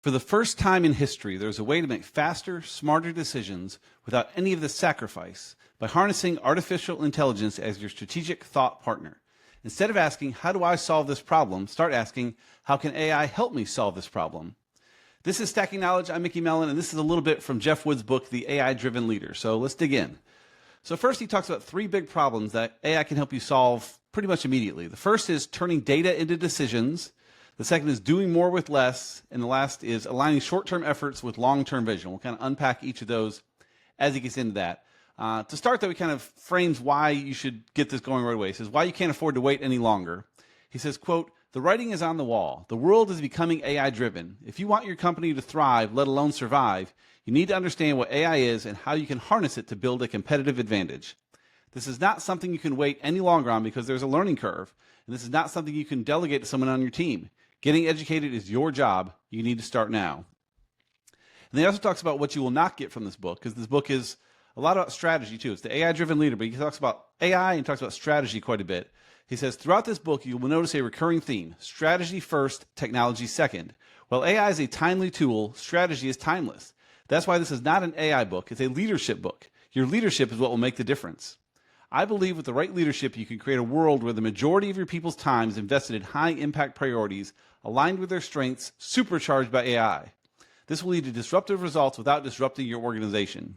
For the first time in history, there's a way to make faster, smarter decisions without any of the sacrifice by harnessing artificial intelligence as your strategic thought partner. Instead of asking, how do I solve this problem, start asking, how can AI help me solve this problem? This is Stacking Knowledge. I'm Mickey Mellon, and this is a little bit from Jeff Wood's book, The AI-Driven Leader. So let's dig in. So first, he talks about three big problems that AI can help you solve pretty much immediately. The first is turning data into decisions. The second is doing more with less. And the last is aligning short-term efforts with long-term vision. We'll kind of unpack each of those as he gets into that. To start, though, he kind of frames why you should get this going right away. He says, why you can't afford to wait any longer. He says, quote, the writing is on the wall. The world is becoming AI-driven. If you want your company to thrive, let alone survive, you need to understand what AI is and how you can harness it to build a competitive advantage. This is not something you can wait any longer on because there's a learning curve. And this is not something you can delegate to someone on your team. Getting educated is your job. You need to start now. And he also talks about what you will not get from this book, because this book is a lot about strategy too. It's the AI-driven leader, but he talks about AI and talks about strategy quite a bit. He says, throughout this book, you will notice a recurring theme: strategy first, technology second. While AI is a timely tool, strategy is timeless. That's why this is not an AI book. It's a leadership book. Your leadership is what will make the difference. I believe with the right leadership, you can create a world where the majority of your people's time is invested in high-impact priorities, aligned with their strengths, supercharged by AI. This will lead to disruptive results without disrupting your organization.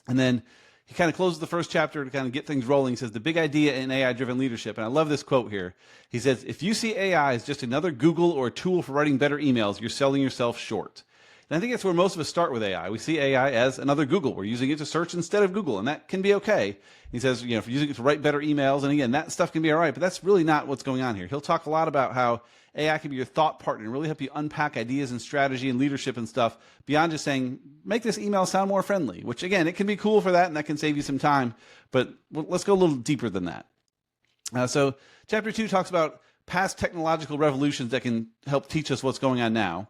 And then he kind of closes the first chapter to kind of get things rolling. He says, the big idea in AI-driven leadership, and I love this quote here. He says, if you see AI as just another Google or a tool for writing better emails, you're selling yourself short. And I think that's where most of us start with AI. We see AI as another Google. We're using it to search instead of Google, and that can be okay. He says, if you're using it to write better emails, and again, that stuff can be all right, but that's really not what's going on here. He'll talk a lot about how AI can be your thought partner and really help you unpack ideas and strategy and leadership and stuff beyond just saying, make this email sound more friendly, which again, it can be cool for that, and that can save you some time, but let's go a little deeper than that. So chapter 2 talks about past technological revolutions that can help teach us what's going on now.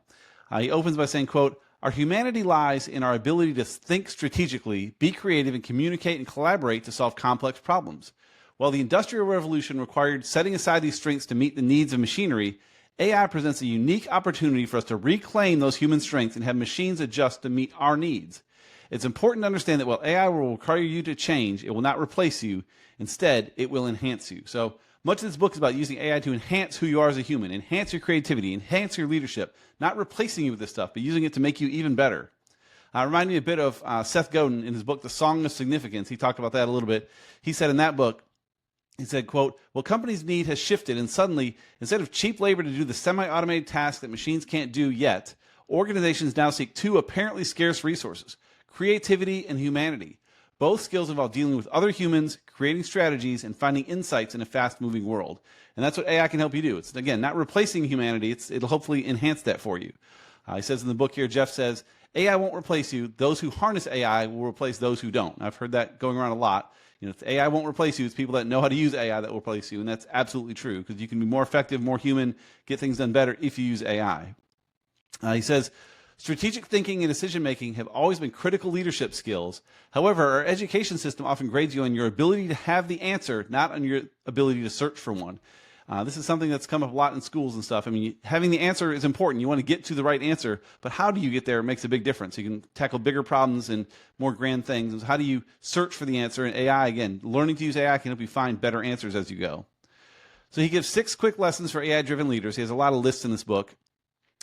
He opens by saying, quote, our humanity lies in our ability to think strategically, be creative, and communicate and collaborate to solve complex problems. While the Industrial Revolution required setting aside these strengths to meet the needs of machinery, AI presents a unique opportunity for us to reclaim those human strengths and have machines adjust to meet our needs. It's important to understand that while AI will require you to change, it will not replace you. Instead, it will enhance you. So much of this book is about using AI to enhance who you are as a human, enhance your creativity, enhance your leadership, not replacing you with this stuff, but using it to make you even better. Remind me a bit of Seth Godin in his book, The Song of Significance. He talked about that a little bit. He said in that book, he said, quote, what companies need has shifted, and suddenly, instead of cheap labor to do the semi-automated tasks that machines can't do yet, organizations now seek two apparently scarce resources: creativity and humanity. Both skills involve dealing with other humans, creating strategies, and finding insights in a fast-moving world. And that's what AI can help you do. It's, again, not replacing humanity. It'll hopefully enhance that for you. He says in the book here, Jeff says, AI won't replace you. Those who harness AI will replace those who don't. I've heard that going around a lot. AI won't replace you. It's people that know how to use AI that will replace you. And that's absolutely true, because you can be more effective, more human, get things done better if you use AI. He says, strategic thinking and decision-making have always been critical leadership skills. However, our education system often grades you on your ability to have the answer, not on your ability to search for one. This is something that's come up a lot in schools and stuff. I mean, having the answer is important. You want to get to the right answer, but how do you get there makes a big difference. You can tackle bigger problems and more grand things. How do you search for the answer? And AI, again, learning to use AI can help you find better answers as you go. So he gives 6 quick lessons for AI-driven leaders. He has a lot of lists in this book.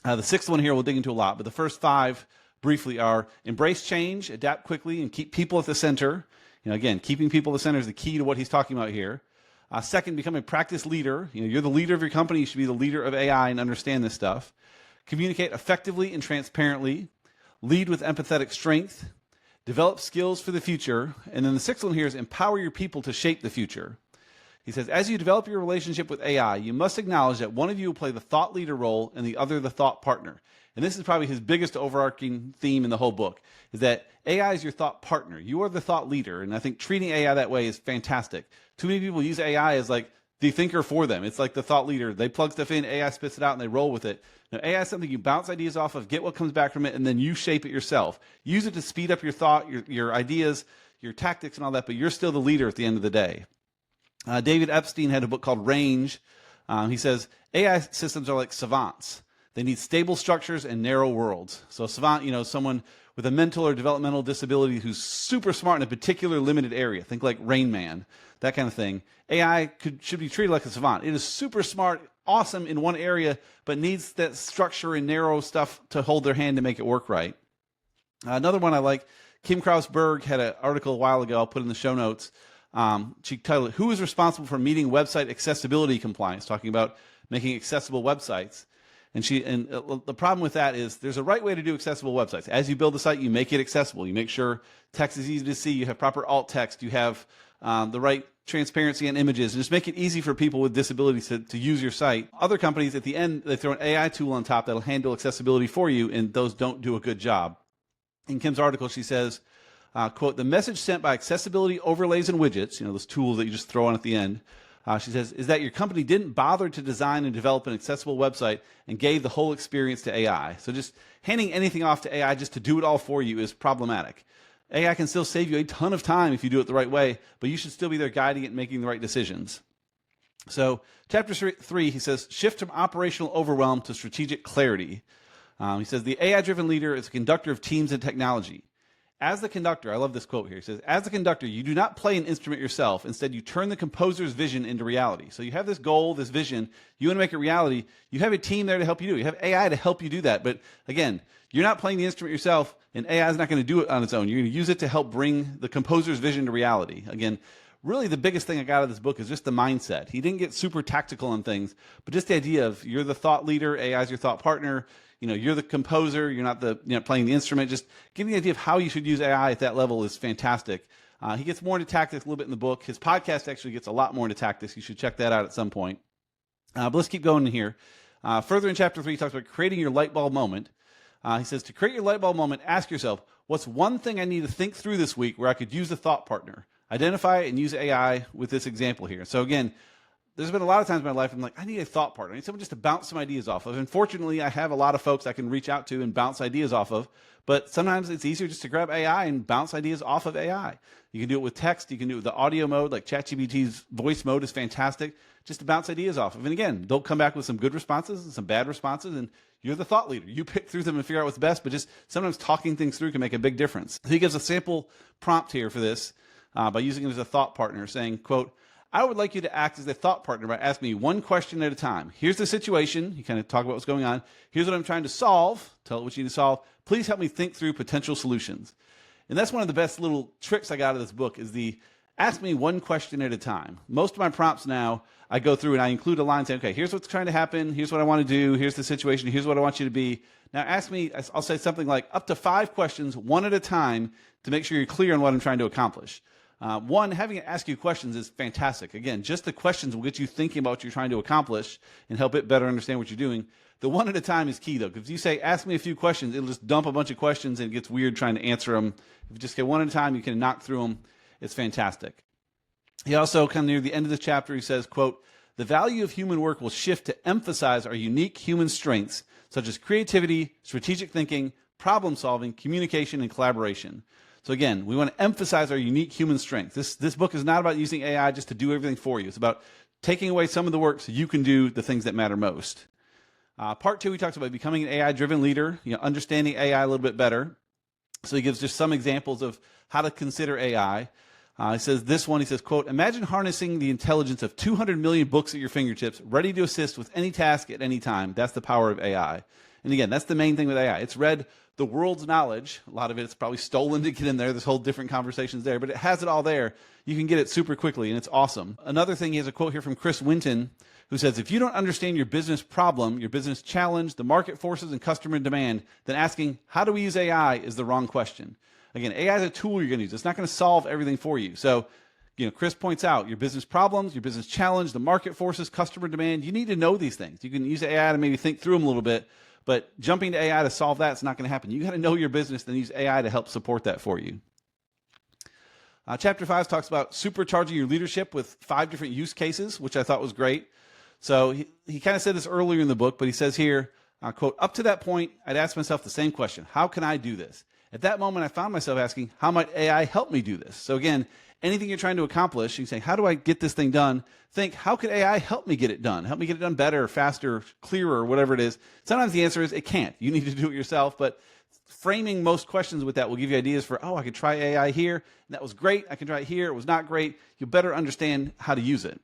The 6th one here we'll dig into a lot, but the first 5 briefly are embrace change, adapt quickly, and keep people at the center. Again, keeping people at the center is the key to what he's talking about here. Second, become a practice leader. You're the leader of your company. You should be the leader of AI and understand this stuff. Communicate effectively and transparently. Lead with empathetic strength. Develop skills for the future. And then the 6th one here is empower your people to shape the future. He says, as you develop your relationship with AI, you must acknowledge that one of you will play the thought leader role and the other the thought partner. And this is probably his biggest overarching theme in the whole book, is that AI is your thought partner. You are the thought leader, and I think treating AI that way is fantastic. Too many people use AI as like the thinker for them. It's like the thought leader. They plug stuff in, AI spits it out, and they roll with it. Now, AI is something you bounce ideas off of, get what comes back from it, and then you shape it yourself. Use it to speed up your thought, your ideas, your tactics, and all that, but you're still the leader at the end of the day. David Epstein had a book called Range. He says, AI systems are like savants. They need stable structures and narrow worlds. So a savant, someone with a mental or developmental disability who's super smart in a particular limited area. Think like Rain Man, that kind of thing. AI should be treated like a savant. It is super smart, awesome in one area, but needs that structure and narrow stuff to hold their hand to make it work right. Another one I like, Kim Krause-Berg had an article a while ago, I'll put in the show notes. She titled it, "Who is responsible for meeting website accessibility compliance?" Talking about making accessible websites. And the problem with that is there's a right way to do accessible websites. As you build the site, you make it accessible. You make sure text is easy to see. You have proper alt text. You have the right transparency and images. And just make it easy for people with disabilities to use your site. Other companies, at the end, they throw an AI tool on top that'll handle accessibility for you, and those don't do a good job. In Kim's article, she says, quote, "The message sent by accessibility overlays and widgets," those tools that you just throw on at the end, she says, "is that your company didn't bother to design and develop an accessible website and gave the whole experience to AI." So just handing anything off to AI just to do it all for you is problematic. AI can still save you a ton of time if you do it the right way, but you should still be there guiding it and making the right decisions. So chapter 3, he says, shift from operational overwhelm to strategic clarity. He says, the AI-driven leader is a conductor of teams and technology. As the conductor, I love this quote here. He says, as the conductor, you do not play an instrument yourself. Instead, you turn the composer's vision into reality. So you have this goal, this vision. You want to make it reality. You have a team there to help you do it. You have AI to help you do that. But again, you're not playing the instrument yourself, and AI is not going to do it on its own. You're going to use it to help bring the composer's vision to reality. Again, really the biggest thing I got out of this book is just the mindset. He didn't get super tactical on things, but just the idea of you're the thought leader, AI is your thought partner. You're the composer. You're not playing the instrument. Just giving the idea of how you should use AI at that level is fantastic. He gets more into tactics a little bit in the book. His podcast actually gets a lot more into tactics. You should check that out at some point. But let's keep going in here. Further in chapter 3, he talks about creating your light bulb moment. He says, to create your light bulb moment, ask yourself, what's one thing I need to think through this week where I could use a thought partner? Identify and use AI with this example here. So again, there's been a lot of times in my life I'm like, I need a thought partner. I need someone just to bounce some ideas off of. And fortunately, I have a lot of folks I can reach out to and bounce ideas off of. But sometimes it's easier just to grab AI and bounce ideas off of AI. You can do it with text. You can do it with the audio mode, like ChatGPT's voice mode is fantastic, just to bounce ideas off of. And again, they'll come back with some good responses and some bad responses, and you're the thought leader. You pick through them and figure out what's best, but just sometimes talking things through can make a big difference. So he gives a sample prompt here for this by using it as a thought partner, saying, quote, I would like you to act as a thought partner by asking me one question at a time. Here's the situation. You kind of talk about what's going on. Here's what I'm trying to solve. Tell it what you need to solve. Please help me think through potential solutions. And that's one of the best little tricks I got out of this book is the ask me one question at a time. Most of my prompts now, I go through and I include a line saying, okay, here's what's trying to happen. Here's what I want to do. Here's the situation. Here's what I want you to be. Now ask me, I'll say something like up to 5 questions, one at a time, to make sure you're clear on what I'm trying to accomplish. Having it ask you questions is fantastic. Again, just the questions will get you thinking about what you're trying to accomplish and help it better understand what you're doing. The one at a time is key, though, because if you say, ask me a few questions, it'll just dump a bunch of questions and it gets weird trying to answer them. If you just get one at a time, you can knock through them. It's fantastic. He also, kind of near the end of the chapter, he says, quote, the value of human work will shift to emphasize our unique human strengths, such as creativity, strategic thinking, problem solving, communication, and collaboration. So again, we want to emphasize our unique human strength. This book is not about using AI just to do everything for you. It's about taking away some of the work so you can do the things that matter most. Part 2, he talks about becoming an AI-driven leader, understanding AI a little bit better. So he gives just some examples of how to consider AI. He says, quote, imagine harnessing the intelligence of 200 million books at your fingertips, ready to assist with any task at any time. That's the power of AI. And again, that's the main thing with AI. It's read the world's knowledge. A lot of it's probably stolen to get in there. There's whole different conversations there, but it has it all there. You can get it super quickly, and it's awesome. Another thing, he has a quote here from Chris Winton, who says, if you don't understand your business problem, your business challenge, the market forces, and customer demand, then asking, how do we use AI is the wrong question. Again, AI is a tool you're going to use. It's not going to solve everything for you. So, Chris points out your business problems, your business challenge, the market forces, customer demand. You need to know these things. You can use AI to maybe think through them a little bit, but jumping to AI to solve that is not going to happen. You got to know your business and use AI to help support that for you. Chapter 5 talks about supercharging your leadership with 5 different use cases, which I thought was great. So he kind of said this earlier in the book, but he says here, quote, up to that point, I'd ask myself the same question. How can I do this? At that moment, I found myself asking, how might AI help me do this? So again, anything you're trying to accomplish, you say, how do I get this thing done? Think, how could AI help me get it done? Help me get it done better, faster, clearer, whatever it is. Sometimes the answer is it can't. You need to do it yourself, but framing most questions with that will give you ideas for, oh, I could try AI here, and that was great. I can try it here. It was not great. You'll better understand how to use it.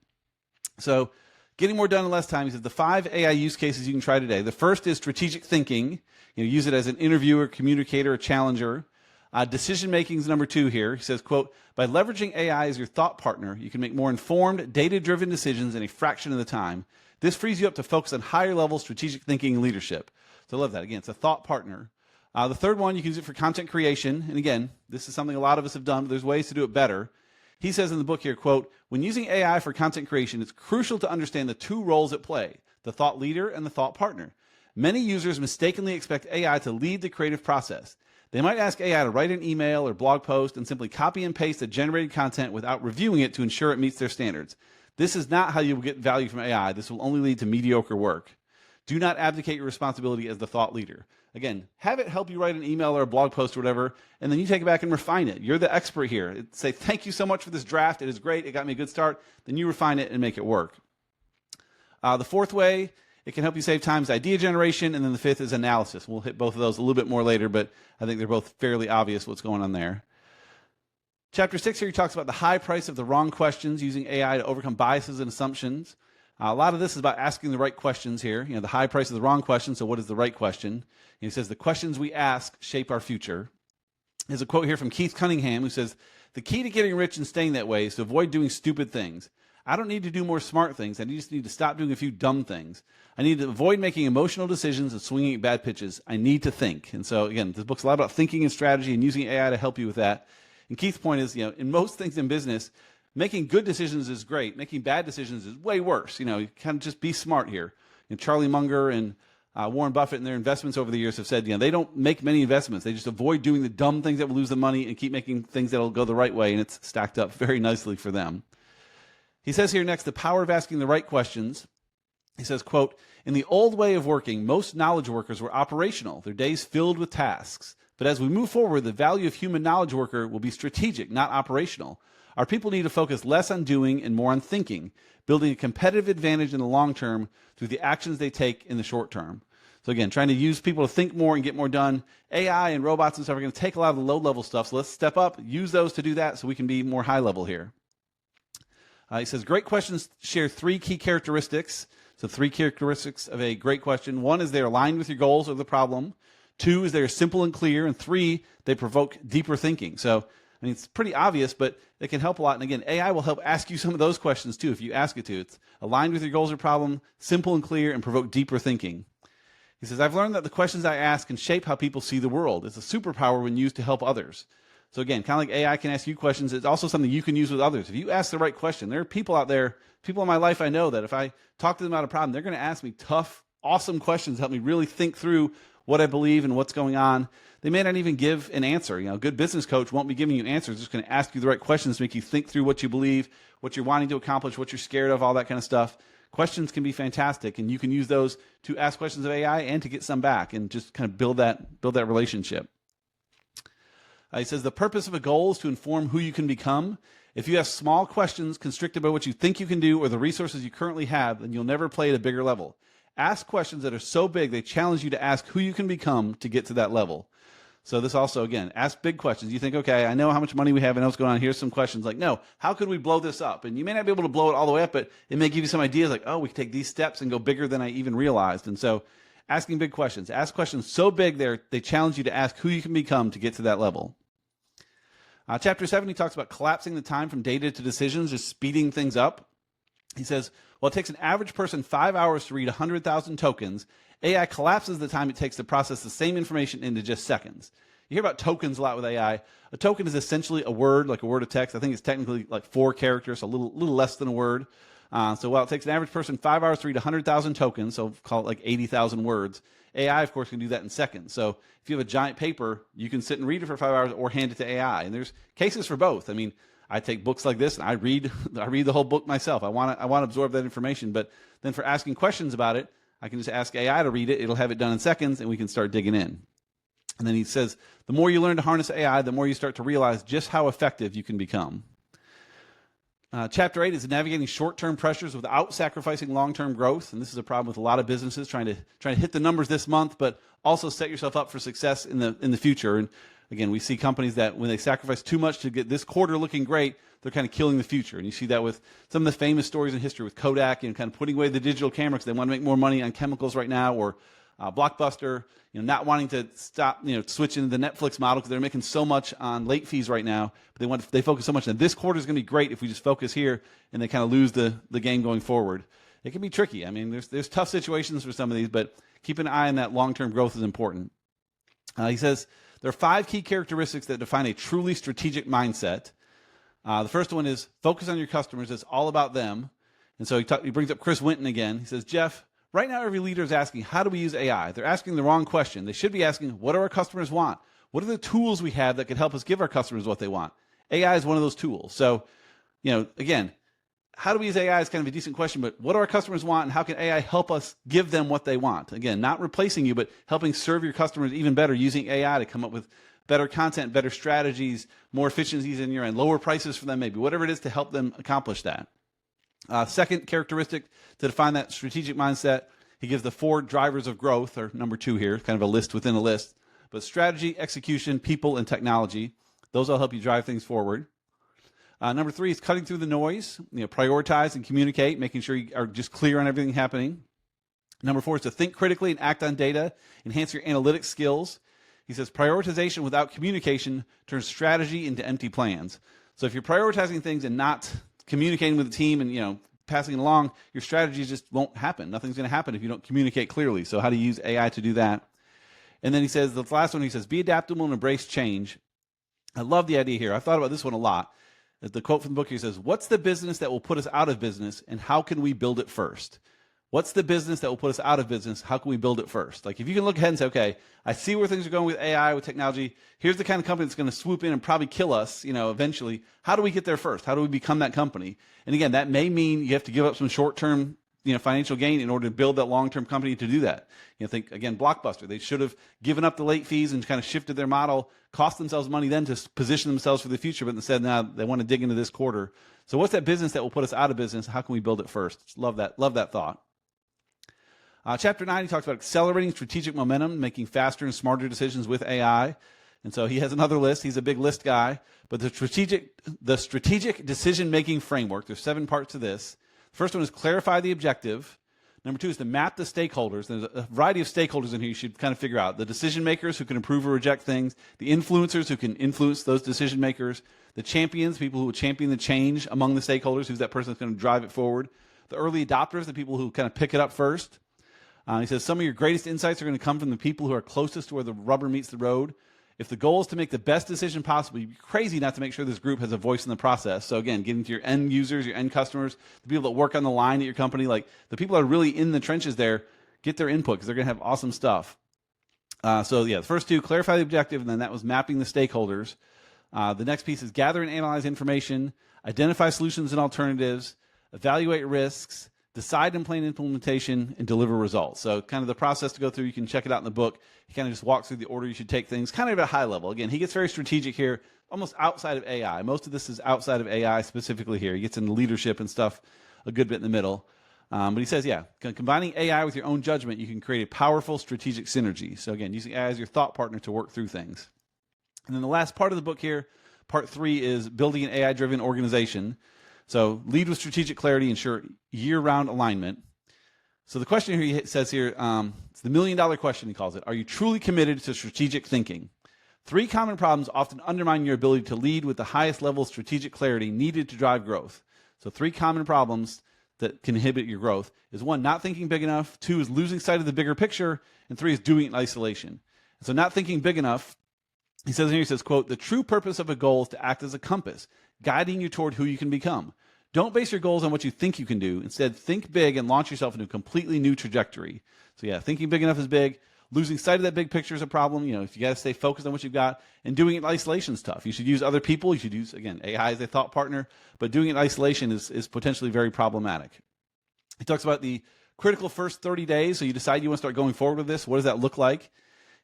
So getting more done in less time. He says the 5 AI use cases you can try today. The first is strategic thinking. Use it as an interviewer, communicator, a challenger. Decision making is number 2 here. He says, quote, by leveraging AI as your thought partner, you can make more informed, data-driven decisions in a fraction of the time. This frees you up to focus on higher level strategic thinking and leadership. So I love that. Again, it's a thought partner. The third one, you can use it for content creation. And again, this is something a lot of us have done, but there's ways to do it better. He says in the book here, quote, when using AI for content creation, it's crucial to understand the 2 roles at play, the thought leader and the thought partner. Many users mistakenly expect AI to lead the creative process. They might ask AI to write an email or blog post and simply copy and paste the generated content without reviewing it to ensure it meets their standards. This is not how you will get value from AI. This will only lead to mediocre work. Do not abdicate your responsibility as the thought leader. Again, have it help you write an email or a blog post or whatever, and then you take it back and refine it. You're the expert here. Say, thank you so much for this draft. It is great. It got me a good start. Then you refine it and make it work. The fourth way it can help you save time is idea generation, and then the 5th is analysis. We'll hit both of those a little bit more later, but I think they're both fairly obvious what's going on there. Chapter 6 here, he talks about the high price of the wrong questions, using AI to overcome biases and assumptions. A lot of this is about asking the right questions here. The high price of the wrong question, so what is the right question? And he says, the questions we ask shape our future. There's a quote here from Keith Cunningham who says, the key to getting rich and staying that way is to avoid doing stupid things. I don't need to do more smart things. I just need to stop doing a few dumb things. I need to avoid making emotional decisions and swinging at bad pitches. I need to think. And so, again, this book's a lot about thinking and strategy and using AI to help you with that. And Keith's point is, in most things in business, making good decisions is great. Making bad decisions is way worse. You kind of just be smart here. Charlie Munger and Warren Buffett and their investments over the years have said, they don't make many investments. They just avoid doing the dumb things that will lose the money and keep making things that will go the right way, and it's stacked up very nicely for them. He says here next, the power of asking the right questions. He says, quote, in the old way of working, most knowledge workers were operational, their days filled with tasks. But as we move forward, the value of human knowledge worker will be strategic, not operational. Our people need to focus less on doing and more on thinking, building a competitive advantage in the long term through the actions they take in the short term. So again, trying to use people to think more and get more done. AI and robots and stuff are going to take a lot of the low-level stuff, so let's step up, use those to do that so we can be more high-level here. He says, great questions share 3 key characteristics. So 3 characteristics of a great question. 1 is they're aligned with your goals or the problem. 2 is they're simple and clear. And 3, they provoke deeper thinking. So, it's pretty obvious, but it can help a lot. And again, AI will help ask you some of those questions too if you ask it to. It's aligned with your goals or problem, simple and clear, and provoke deeper thinking. He says, I've learned that the questions I ask can shape how people see the world. It's a superpower when used to help others. So again, kind of like AI can ask you questions, it's also something you can use with others. If you ask the right question, there are people out there, people in my life I know that if I talk to them about a problem, they're going to ask me tough, awesome questions to help me really think through what I believe and what's going on. They may not even give an answer. A good business coach won't be giving you answers. They're just going to ask you the right questions to make you think through what you believe, what you're wanting to accomplish, what you're scared of, all that kind of stuff. Questions can be fantastic, and you can use those to ask questions of AI and to get some back and just kind of build that relationship. He says the purpose of a goal is to inform who you can become. If you ask small questions constricted by what you think you can do or the resources you currently have, then you'll never play at a bigger level. Ask questions that are so big they challenge you to ask who you can become to get to that level. So this also, again, ask big questions. You think, okay, I know how much money we have, I know what's going on. Here's some questions like, no, how could we blow this up? And you may not be able to blow it all the way up, but it may give you some ideas like, oh, we can take these steps and go bigger than I even realized. And so asking big questions. Ask questions so big they challenge you to ask who you can become to get to that level. Chapter 7, he talks about collapsing the time from data to decisions, just speeding things up. He says, well, it takes an average person 5 hours to read 100,000 tokens. AI collapses the time it takes to process the same information into just seconds. You hear about tokens a lot with AI. A token is essentially a word, like a word of text. I think it's technically like 4 characters, a little less than a word. So while it takes an average person 5 hours to read 100,000 tokens, so call it like 80,000 words, AI, of course, can do that in seconds. So if you have a giant paper, you can sit and read it for 5 hours or hand it to AI. And there's cases for both. I take books like this and I read the whole book myself. I want to absorb that information. But then for asking questions about it, I can just ask AI to read it. It'll have it done in seconds, and we can start digging in. And then he says, the more you learn to harness AI, the more you start to realize just how effective you can become. Chapter 8 is navigating short-term pressures without sacrificing long-term growth. And this is a problem with a lot of businesses trying to hit the numbers this month, but also set yourself up for success in the future. And again, we see companies that when they sacrifice too much to get this quarter looking great, they're kind of killing the future. And you see that with some of the famous stories in history with Kodak, kind of putting away the digital camera because they want to make more money on chemicals right now, or Blockbuster, not wanting to stop, switch into the Netflix model because they're making so much on late fees right now. But they focus so much on this quarter is going to be great if we just focus here, and they kind of lose the game going forward. It can be tricky. I mean, there's tough situations for some of these, but keep an eye on that long-term growth is important. He says there are 5 key characteristics that define a truly strategic mindset. The first one is focus on your customers. It's all about them. And so he brings up Chris Winton again. He says, Jeff, right now every leader is asking, how do we use AI? They're asking the wrong question. They should be asking, what do our customers want? What are the tools we have that could help us give our customers what they want? AI is one of those tools. So, again, how do we use AI is kind of a decent question, but what do our customers want, and how can AI help us give them what they want? Again, not replacing you, but helping serve your customers even better using AI to come up with better content, better strategies, more efficiencies in your end, lower prices for them maybe, whatever it is to help them accomplish that. Second characteristic to define that strategic mindset, he gives the 4 drivers of growth, or number 2 here, kind of a list within a list. But strategy, execution, people, and technology, those will help you drive things forward. Number 3 is cutting through the noise, prioritize and communicate, making sure you are just clear on everything happening. Number 4 is to think critically and act on data, enhance your analytics skills. He says prioritization without communication turns strategy into empty plans. So if you're prioritizing things and not communicating with the team and passing it along, your strategies just won't happen. Nothing's going to happen if you don't communicate clearly. So how do you use AI to do that? And then he says, the last one, he says, be adaptable and embrace change. I love the idea here. I've thought about this one a lot. The quote from the book here says, what's the business that will put us out of business, and how can we build it first? What's the business that will put us out of business? How can we build it first? Like if you can look ahead and say, okay, I see where things are going with AI, with technology. Here's the kind of company that's going to swoop in and probably kill us, eventually. How do we get there first? How do we become that company? And again, that may mean you have to give up some short-term, financial gain in order to build that long-term company to do that. Think again, Blockbuster. They should have given up the late fees and kind of shifted their model, cost themselves money then to position themselves for the future, but instead now they want to dig into this quarter. So what's that business that will put us out of business? How can we build it first? Love that thought. Chapter 9, he talks about accelerating strategic momentum, making faster and smarter decisions with AI. And so he has another list. He's a big list guy. But the strategic decision-making framework, there's 7 parts to this. The first one is clarify the objective. Number 2 is to map the stakeholders. There's a variety of stakeholders in here you should kind of figure out. The decision makers who can approve or reject things, the influencers who can influence those decision makers, the champions, people who will champion the change among the stakeholders, who's that person that's going to drive it forward, the early adopters, the people who kind of pick it up first. He says some of your greatest insights are going to come from the people who are closest to where the rubber meets the road. If the goal is to make the best decision possible, you'd be crazy not to make sure this group has a voice in the process. So again, getting to your end users, your end customers, the people that work on the line at your company, like the people that are really in the trenches there, get their input because they're going to have awesome stuff. The first 2, clarify the objective, and then that was mapping the stakeholders. The next piece is gather and analyze information, identify solutions and alternatives, evaluate risks, decide and plan implementation, and deliver results. So kind of the process to go through, you can check it out in the book. He kind of just walks through the order you should take things, kind of at a high level. Again, he gets very strategic here, almost outside of AI. Most of this is outside of AI specifically here. He gets into leadership and stuff a good bit in the middle. But he says, combining AI with your own judgment, you can create a powerful strategic synergy. So again, using AI as your thought partner to work through things. And then the last part of the book here, part 3, is building an AI-driven organization. So lead with strategic clarity, ensure year-round alignment. So the question here he says here, it's the $1 million question, he calls it. Are you truly committed to strategic thinking? 3 common problems often undermine your ability to lead with the highest level of strategic clarity needed to drive growth. So 3 common problems that can inhibit your growth is 1, not thinking big enough. 2 is losing sight of the bigger picture. And 3 is doing it in isolation. And so not thinking big enough, he says here, he says, quote, the true purpose of a goal is to act as a compass, guiding you toward who you can become. Don't base your goals on what you think you can do. Instead, think big and launch yourself into a completely new trajectory. So thinking big enough is big. Losing sight of that big picture is a problem. If you got to stay focused on what you've got, and doing it in isolation is tough. You should use other people. You should use, again, AI as a thought partner, but doing it in isolation is potentially very problematic. He talks about the critical first 30 days. So you decide you want to start going forward with this. What does that look like?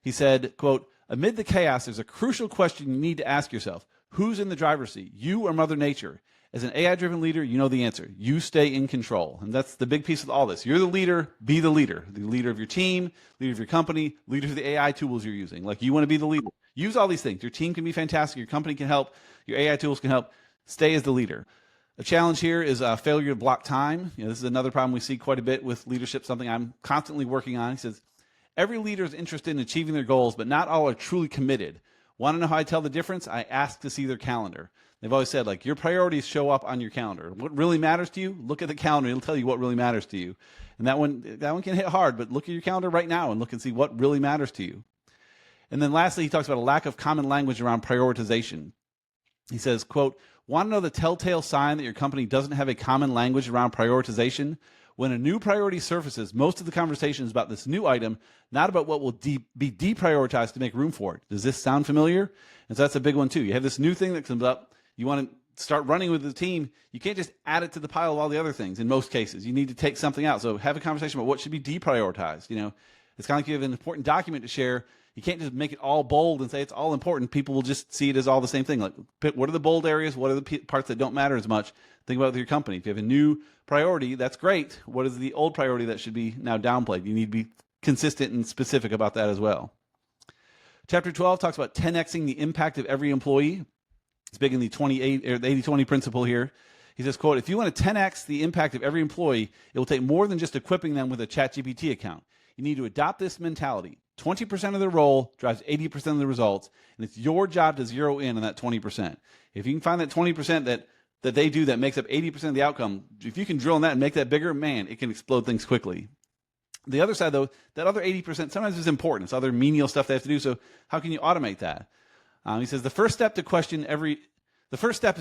He said, quote, Amid the chaos, there's a crucial question you need to ask yourself. Who's in the driver's seat, you or Mother Nature? As an AI-driven leader, you know the answer. You stay in control. And that's the big piece of all this. You're the leader, be the leader. The leader of your team, leader of your company, leader of the AI tools you're using. Like, you want to be the leader. Use all these things. Your team can be fantastic. Your company can help. Your AI tools can help. Stay as the leader. A challenge here is failure to block time. This is another problem we see quite a bit with leadership, something I'm constantly working on. He says, every leader is interested in achieving their goals, but not all are truly committed. Want to know how I tell the difference? I ask to see their calendar. They've always said, like, your priorities show up on your calendar. What really matters to you? Look at the calendar. It'll tell you what really matters to you. And that one can hit hard, but look at your calendar right now and look and see what really matters to you. And then lastly, he talks about a lack of common language around prioritization. He says, quote, want to know the telltale sign that your company doesn't have a common language around prioritization? When a new priority surfaces, most of the conversation is about this new item, not about what will be deprioritized to make room for it. Does this sound familiar? And so that's a big one too. You have this new thing that comes up. You want to start running with the team. You can't just add it to the pile of all the other things. In most cases, you need to take something out. So have a conversation about what should be deprioritized. It's kind of like you have an important document to share. You can't just make it all bold and say it's all important. People will just see it as all the same thing. Like, what are the bold areas? What are the parts that don't matter as much? Think about it with your company. If you have a new priority, that's great. What is the old priority that should be now downplayed? You need to be consistent and specific about that as well. Chapter 12 talks about 10xing the impact of every employee. It's big in the 80-20 principle here. He says, quote, if you want to 10x the impact of every employee, it will take more than just equipping them with a ChatGPT account. You need to adopt this mentality. 20% of the role drives 80% of the results, and it's your job to zero in on that 20%. If you can find that 20% that they do that makes up 80% of the outcome, if you can drill on that and make that bigger, man, it can explode things quickly. The other side, though, that other 80% sometimes is important. It's other menial stuff they have to do, so how can you automate that? He says the first step is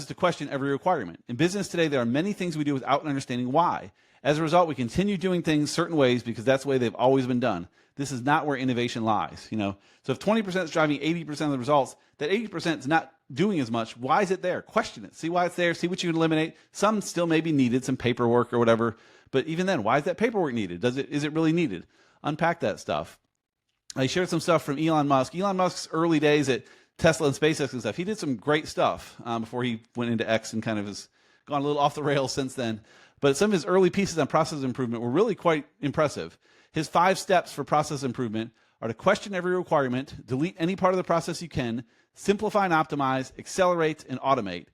to question every requirement. In business today, there are many things we do without understanding why. As a result, we continue doing things certain ways because that's the way they've always been done. This is not where innovation lies. So if 20% is driving 80% of the results, that 80% is not doing as much. Why is it there? Question it. See why it's there. See what you can eliminate. Some still may be needed, some paperwork or whatever. But even then, why is that paperwork needed? Is it really needed? Unpack that stuff. I shared some stuff from Elon Musk. Elon Musk's early days at Tesla and SpaceX and stuff. He did some great stuff before he went into X and kind of has gone a little off the rails since then. But some of his early pieces on process improvement were really quite impressive. His 5 steps for process improvement are to question every requirement, delete any part of the process you can, simplify and optimize, accelerate, and automate.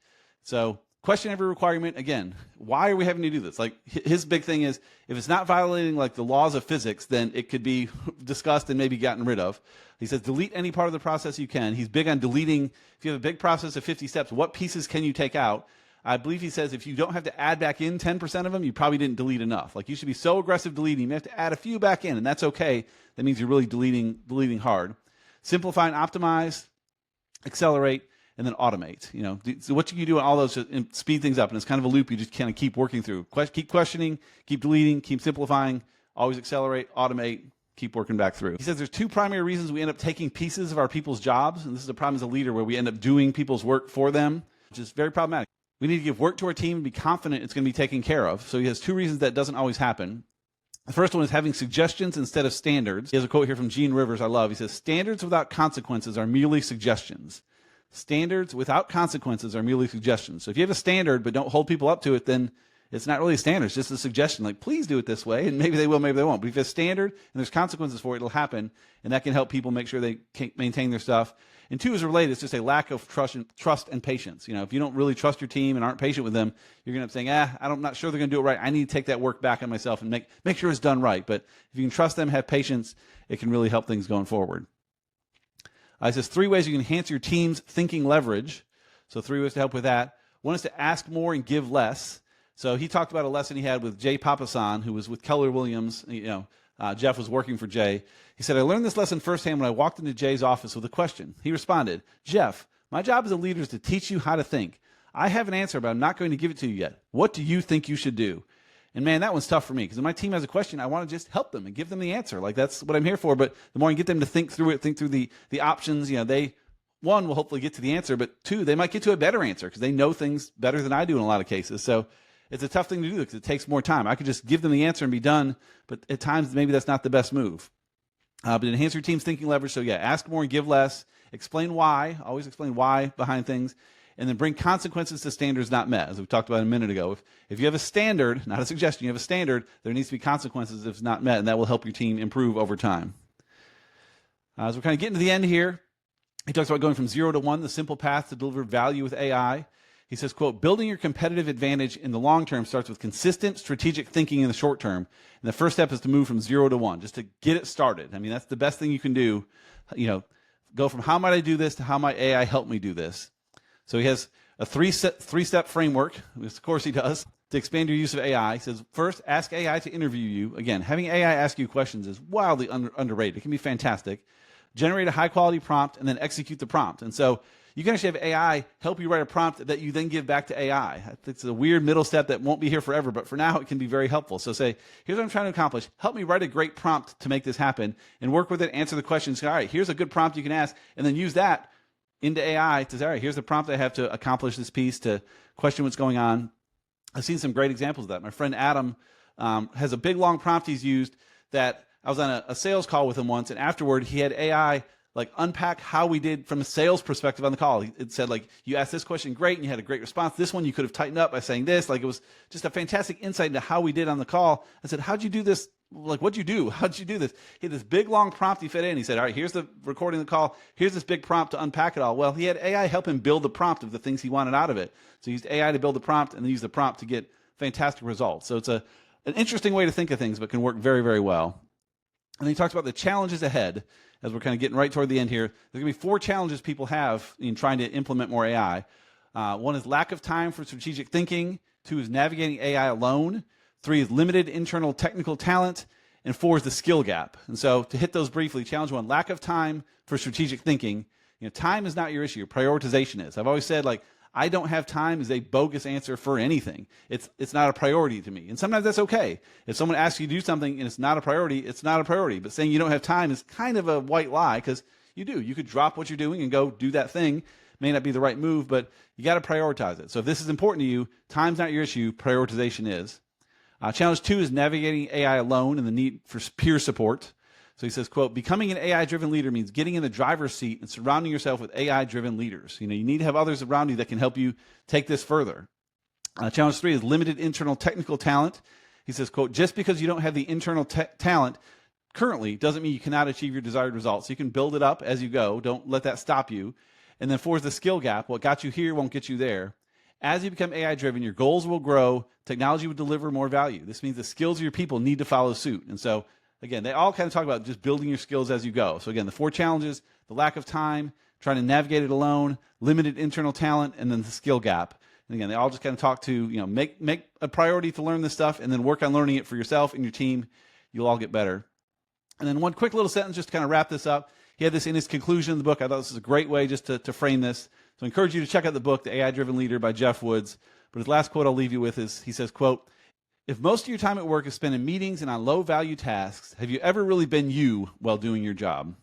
So question every requirement. Again, why are we having to do this? Like, his big thing is, if it's not violating like the laws of physics, then it could be discussed and maybe gotten rid of. He says delete any part of the process you can. He's big on deleting. If you have a big process of 50 steps, what pieces can you take out? I believe he says if you don't have to add back in 10% of them, you probably didn't delete enough. Like, you should be so aggressive deleting. You have to add a few back in, and that's okay. That means you're really deleting hard. Simplify and optimize, accelerate, and then automate. So what you can do in all those to speed things up, and it's kind of a loop you just kind of keep working through. Keep questioning, keep deleting, keep simplifying, always accelerate, automate, keep working back through. He says there's 2 primary reasons we end up taking pieces of our people's jobs, and this is a problem as a leader where we end up doing people's work for them, which is very problematic. We need to give work to our team and be confident it's going to be taken care of. So he has 2 reasons that doesn't always happen. The first one is having suggestions instead of standards. He has a quote here from Gene Rivers I love. He says, standards without consequences are merely suggestions. Standards without consequences are merely suggestions. So if you have a standard but don't hold people up to it, then it's not really a standard. It's just a suggestion. Like, please do it this way, and maybe they will, maybe they won't. But if you have a standard and there's consequences for it, it'll happen, and that can help people make sure they can maintain their stuff. And 2 is related. It's just a lack of trust and patience. If you don't really trust your team and aren't patient with them, you're going to end up saying, I'm not sure they're going to do it right. I need to take that work back on myself and make sure it's done right. But if you can trust them, have patience, it can really help things going forward. It says 3 ways you can enhance your team's thinking leverage. So 3 ways to help with that. One is to ask more and give less. So he talked about a lesson he had with Jay Papasan, who was with Keller Williams. Jeff was working for Jay. He said, I learned this lesson firsthand when I walked into Jay's office with a question. He responded, Jeff, my job as a leader is to teach you how to think. I have an answer, but I'm not going to give it to you yet. What do you think you should do? And man, that one's tough for me, because when my team has a question, I want to just help them and give them the answer. Like, that's what I'm here for. But the more I get them to think through it, think through the options, they, 1, will hopefully get to the answer, but 2, they might get to a better answer because they know things better than I do in a lot of cases. So it's a tough thing to do because it takes more time. I could just give them the answer and be done, but at times maybe that's not the best move. But enhance your team's thinking leverage. So yeah, ask more and give less. Explain why. Always explain why behind things. And then bring consequences to standards not met, as we talked about a minute ago. If you have a standard, not a suggestion, you have a standard, there needs to be consequences if it's not met, and that will help your team improve over time. As we're kind of getting to the end here, he talks about going from 0 to 1, the simple path to deliver value with AI. He says, quote, building your competitive advantage in the long term starts with consistent strategic thinking in the short term. And the first step is to move from 0 to 1, just to get it started. I mean, that's the best thing you can do. Go from how might I do this to how might AI help me do this. So he has a three-step framework, which of course he does, to expand your use of AI. He says, first, ask AI to interview you. Again, having AI ask you questions is wildly underrated. It can be fantastic. Generate a high-quality prompt, and then execute the prompt. And so you can actually have AI help you write a prompt that you then give back to AI. It's a weird middle step that won't be here forever, but for now it can be very helpful. So say, here's what I'm trying to accomplish. Help me write a great prompt to make this happen, and work with it, answer the questions. All right, here's a good prompt you can ask, and then use that into AI to say, all right, here's the prompt I have to accomplish this piece, to question what's going on. I've seen some great examples of that. My friend Adam has a big, long prompt he's used that I was on a sales call with him once, and afterward he had AI like unpack how we did from a sales perspective on the call. It said, like, you asked this question, great, and you had a great response. This one you could have tightened up by saying this. Like, it was just a fantastic insight into how we did on the call. I said, how'd you do this? Like, what'd you do? How'd you do this? He had this big, long prompt he fed in. He said, all right, here's the recording of the call. Here's this big prompt to unpack it all. Well, he had AI help him build the prompt of the things he wanted out of it. So he used AI to build the prompt, and then used the prompt to get fantastic results. So it's an interesting way to think of things, but can work very, very well. And then he talks about the challenges ahead, as we're kind of getting right toward the end here. There's going to be 4 challenges people have in trying to implement more AI. One is lack of time for strategic thinking. 2 is navigating AI alone. 3 is limited internal technical talent. And 4 is the skill gap. And so to hit those briefly, challenge 1, lack of time for strategic thinking. Time is not your issue. Prioritization is. I've always said, like, I don't have time is a bogus answer for anything. It's not a priority to me. And sometimes that's okay. If someone asks you to do something and it's not a priority, it's not a priority. But saying you don't have time is kind of a white lie, because you do. You could drop what you're doing and go do that thing. May not be the right move, but you got to prioritize it. So if this is important to you, time's not your issue, prioritization is. Challenge 2 is navigating AI alone and the need for peer support. So he says, quote, becoming an AI-driven leader means getting in the driver's seat and surrounding yourself with AI-driven leaders. You need to have others around you that can help you take this further. Challenge 3 is limited internal technical talent. He says, quote, just because you don't have the internal talent currently doesn't mean you cannot achieve your desired results. So you can build it up as you go. Don't let that stop you. And then 4 is the skill gap. What got you here won't get you there. As you become AI-driven, your goals will grow. Technology will deliver more value. This means the skills of your people need to follow suit. And so, again, they all kind of talk about just building your skills as you go. So again, the 4 challenges: the lack of time, trying to navigate it alone, limited internal talent, and then the skill gap. And again, they all just kind of talk to, make a priority to learn this stuff, and then work on learning it for yourself and your team. You'll all get better. And then one quick little sentence just to kind of wrap this up. He had this in his conclusion of the book. I thought this was a great way just to frame this. So I encourage you to check out the book, The AI-Driven Leader by Jeff Woods. But his last quote I'll leave you with is, he says, quote, if most of your time at work is spent in meetings and on low-value tasks, have you ever really been you while doing your job?